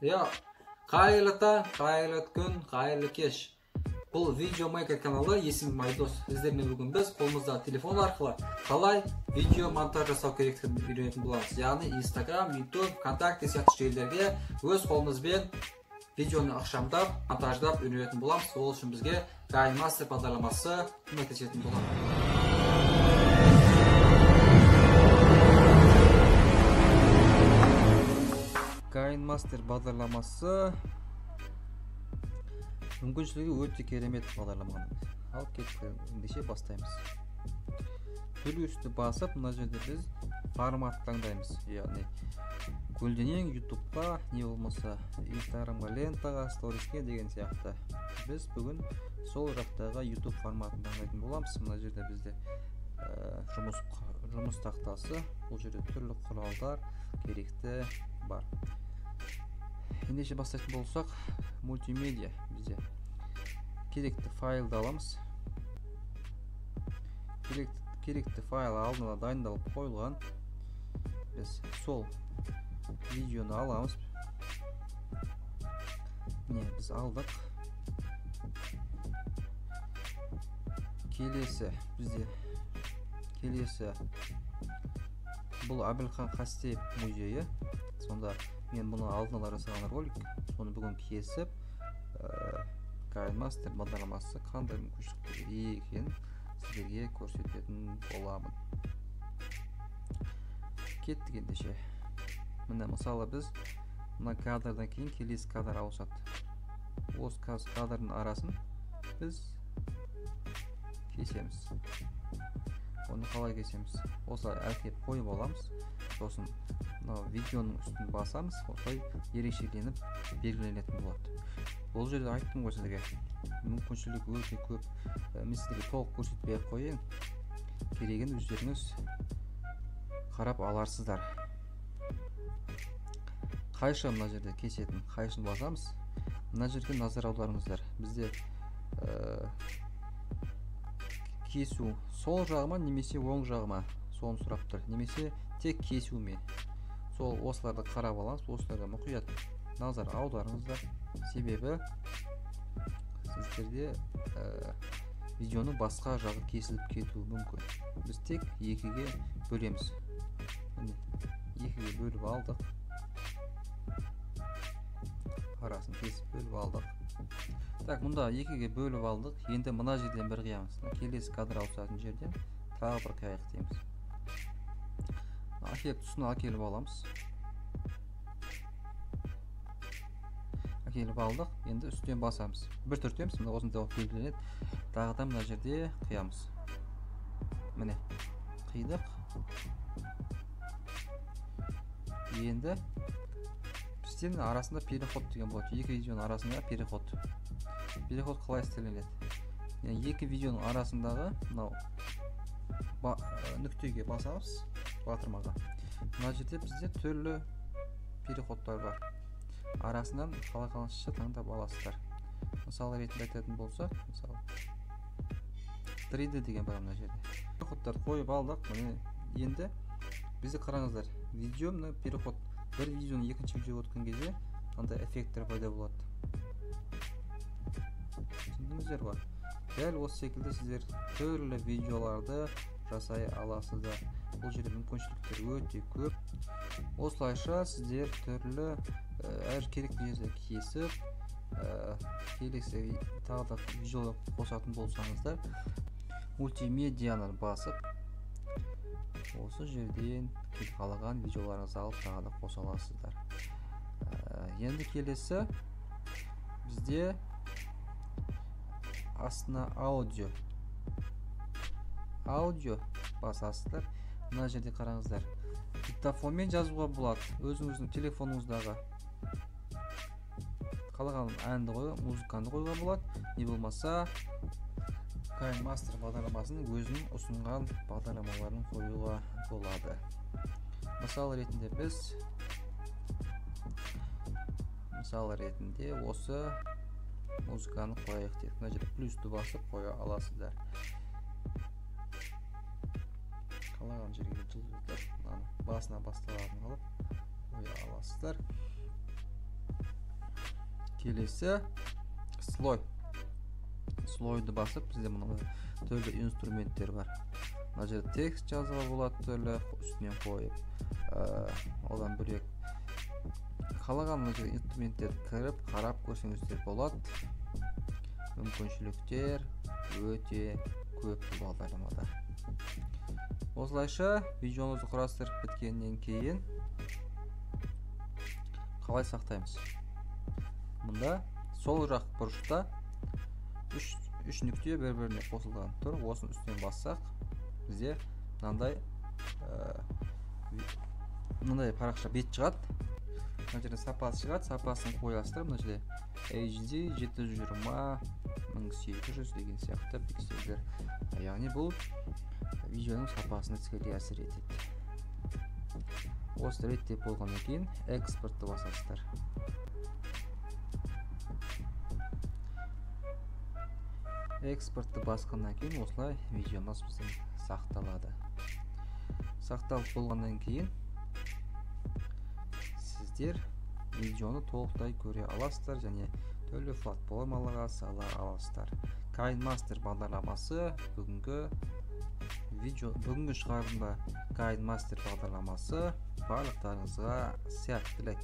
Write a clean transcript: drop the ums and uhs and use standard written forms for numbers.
Ya, қайырлы таң, қайырлы күн, қайырлы кеш. Бұл видеомейкер каналы, есімім Айдос. Сіздермен бүгін біз қолымыздағы телефон арқылы қалай видео монтаж жасау керектігін үйренетін боламыз. Яғни Instagram, YouTube, ВКонтакте сияқты желілерге өз қолымызбен видеоны ықшамдап, монтаждап үйренетін боламыз. Ол үшін бізге KineMaster бағдарламасы көмектесетін болады. KineMaster бағдарламасы мүмкіншілігі өте керемет бағдарламаның. Ал кеттік, ендеше бастаймыз. Плюсті басып, мына жерде біз формат таңдаймыз. Яғни көлденең YouTube'ға, не болмаса Instagram'ға, лентаға, сториске деген сияқты. Біз бүгін сол жақтағы YouTube форматын таңдайтын боламыз. Мына жерде бізде жұмыс тақтасы, бұл жерде түрлі құралдар керекті бар. Ендеше бастайтын болсақ, мультимедиа бізде керекті файлды аламыз. Керекті файл алдына дайындалып қойылған. Біз сол видеоны аламыз. Міне біз алдық. Келесі бұл Әбілхан Қастеев музейі. Сонда мен бұны алдын ала жасаған ролик, соны бүгін кесіп KineMaster бағдарламасы қандай мүмкіншіліктер екенін сіздерге көрсететін боламын. Кеттік ендеше. Міне мысалы біз мына кадрдан кейін келесі кадр ауысады. Осы кадрдың арасын біз кесеміз. Оны қалай кесеміз? Осылай әкеп қойып аламыз. Сосын видеоның үстін басамыз, осылай ерекшеленіп белгіленетін болады. Бұл жерде айттым ғой сіздерге, мүмкіншілік өте көп. Мен сіздерге толық көрсетпей қояйын. Керегін өздеріңіз қарап аларсыздар. Қайшы мына жерде кесетін, қайшын басамыз. Мына жерге назар аударыңыздар. Бізде кесу сол жағыма немесе оң жағыма, соны сұрап тұр. Немесе тек кесумен. Сол осыларды қарап аламыз, осыларға мұқият назар аударыңыздар. Себебі сіздерде видеоның басқа жағы кесіліп кетуі мүмкін. Біз тек екіге бөлеміз. Екіге бөліп алдық. Арасын кесіп бөліп алдық. Так, мұнда екіге бөліп алдық. Енді мына жерден бір қиямыз. Келесі кадр ауысатын жерден тағы бір қайық дейміз. Әкеліп тұсына әкеліп аламыз. Әкеліп алдық. Енді үстен басамыз. Бір түртеміз. Мына осында белгіленеді. Тағы да мына жерде қиямыз. Міне. Қидық. Енді бізден арасында переход деген болады. Екі видеоның арасында переход. Переход қалай істелінеді? Екі видеоның арасындағы нүктеге басамыз, батырмаға. Мына жерде бізде түрлі переходтар бар. Арасынан қалағаныңызша таңдап аласыздар. Мысалы ретінде айтатын болсақ, мысалы 3D деген бар мына жерде. Переходтар қойып алдық. Енді бізде қараңыздар. Видео мына переход. Бір видеоны екінші видеоға өткен кезде андай эффекттер пайда болады. Түсіндіңіздер ба? Дәл осы секілді сіздер түрлі видеоларды жасай аласыздар. Бұл жерде мүмкіншіліктер өте көп. Осылайша сіздер түрлі әр керекті жерде кесіп, келесі тағы да видео қосатын болсаңыздар, мультимедианы басып, осы жерден қалаған видеоларыңызды алып тағы да қоса аласыздар. Енді келесі бізде астына аудио басасыздар. Мына жерде қараңыздар. Диктофонмен жазуға болады. Өзіңіздің телефоныңыздағы қалаған әнді қойға, музыканы қойға болады. Не болмаса KineMaster бағдарламасының өзінің ұсынған бағдарламаларын қоюға болады. Мысалы ретінде осы музыканы қояйық деп. Мына жерде плюсті басып қоя аласыздар. Қалаған жерге жылдырып, басына басталатын алып қоя аласыздар. келесі слой. Слойды басып, бізде мұның түрлі инструменттер бар. Мына жерде текст жазуға болады, түрлі үстінен қойып. Одан бөлек қалаған мына жерде инструменттерді кіріп, қарап көрсеңіздер болады. Мүмкіншіліктер өте көп бұл бағдарламада. Осылайша видеоңызды құрастырып біткеннен кейін қалай сақтаймыз? Мұнда сол жақ бұрышта үш нүкте бір-біріне қосылған тұр. Осының үстінен бассақ, бізде мынандай парақша бет шығады. Мына жерде сапасы шығады, сапасын қоясыздар. Мына жерде HD 720 1800 деген сияқты пиксельдер. Яғни бұл видеоның сапасына тікелей әсер етеді. Осы реттеп болғаннан кейін экспортты басасыздар. Экспортты басқаннан кейін осылай видеомыз біздің сақталады. Сақталып болғаннан кейін сіздер видеоны толықтай көре аласыздар және түрлі платформаларға сала аласыздар. KineMaster бағдарламасы бүгінгі шығарылымда KineMaster бағдарламасы барлықтарыңызға сәттілік.